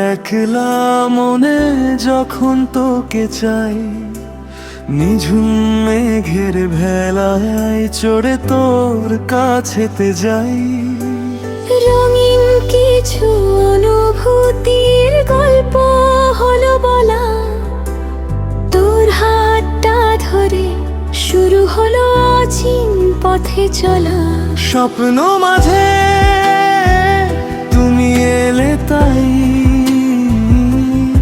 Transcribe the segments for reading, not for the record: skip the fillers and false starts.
একলা মনে যখন তোকে চাই, নিঝুম মেঘের ভেলায় চড়ে তোর কাছেতে যাই। রঙিন কিছু অনুভূতির গল্প হলো বলা, তোর হাতটা ধরে শুরু হলো অচিন পথে চলা। স্বপ্ন মাঝে তুমি এলে তাই,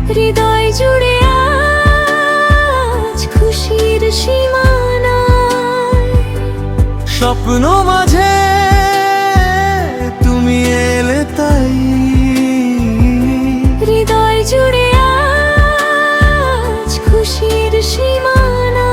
হৃদয় জুড়ে আজ খুশির সীমানা। স্বপ্ন মাঝে তুমি এলে তাই, হৃদয় জুড়ে আজ খুশির সীমানা।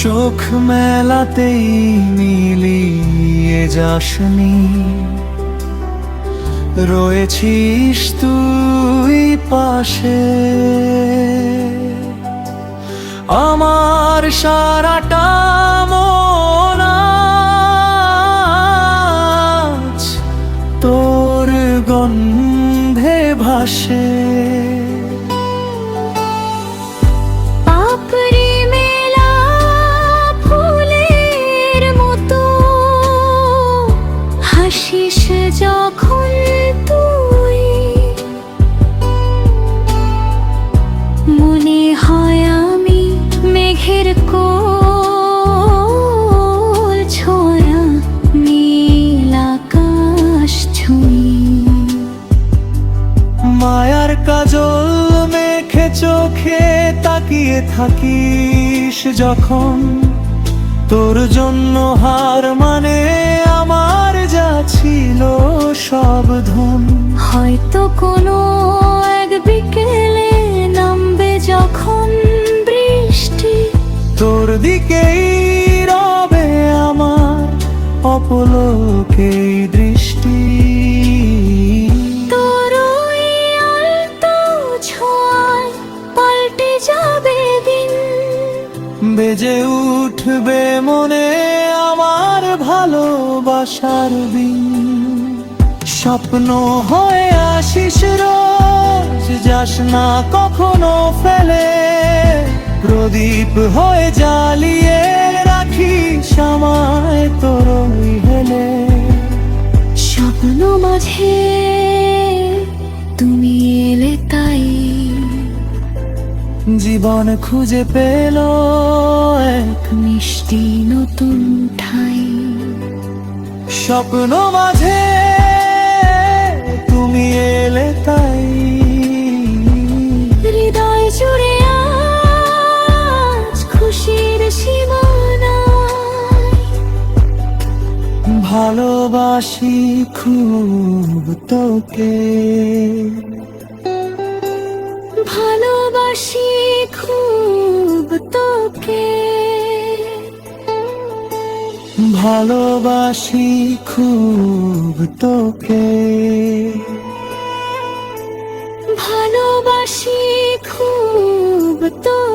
চোখ মেলাতেই মিলিয়ে যাসনি, রয়েছিস তুই পাশে। আমার সারাটা মন আজ তোর গন্ধে ভাসে। পাপড়ি মেলা ফুলের মতো হাসিস যখন তুই, মনে হয় আমি মেঘের কোল ছোঁয়া, নীল আকাশ ছুঁই। মায়ার কাজল মেখে চোখে তাকিয়ে থাকিস যখন, তোর জন্য হার মানে আমার যা ছিল সব ধন। হয়তো কোনো এক বিকেলে নামবে যখন বৃষ্টি, তোর দিকেই রবে আমার অপলকেই দৃষ্টি। তোর ওই আলতো ছোঁয়ায় পাল্টে যাবে দিন, বেজে উঠবে মনে আমার ভালোবাসার দিন। স্বপ্ন হয়ে আসিস রোজ, যাস না কখনো ফেলে, প্রদীপ হয়ে জ্বালিয়ে রাখিস আমায় তোর ওই হেলে। স্বপ্ন মাঝে তুমি এলে তাই, জীবন খুঁজে পেল এক মিষ্টি নতুন ঠাই। স্বপ্ন মাঝে তুমি এলে তাই, হৃদয় জুড়ে আজ খুশির সীমানা। ভালোবাসি খুব তোকে, ভালোবাসি খুব তোকে, ভালোবাসি খুব তোকে, ভালোবাসি খুব তোকে।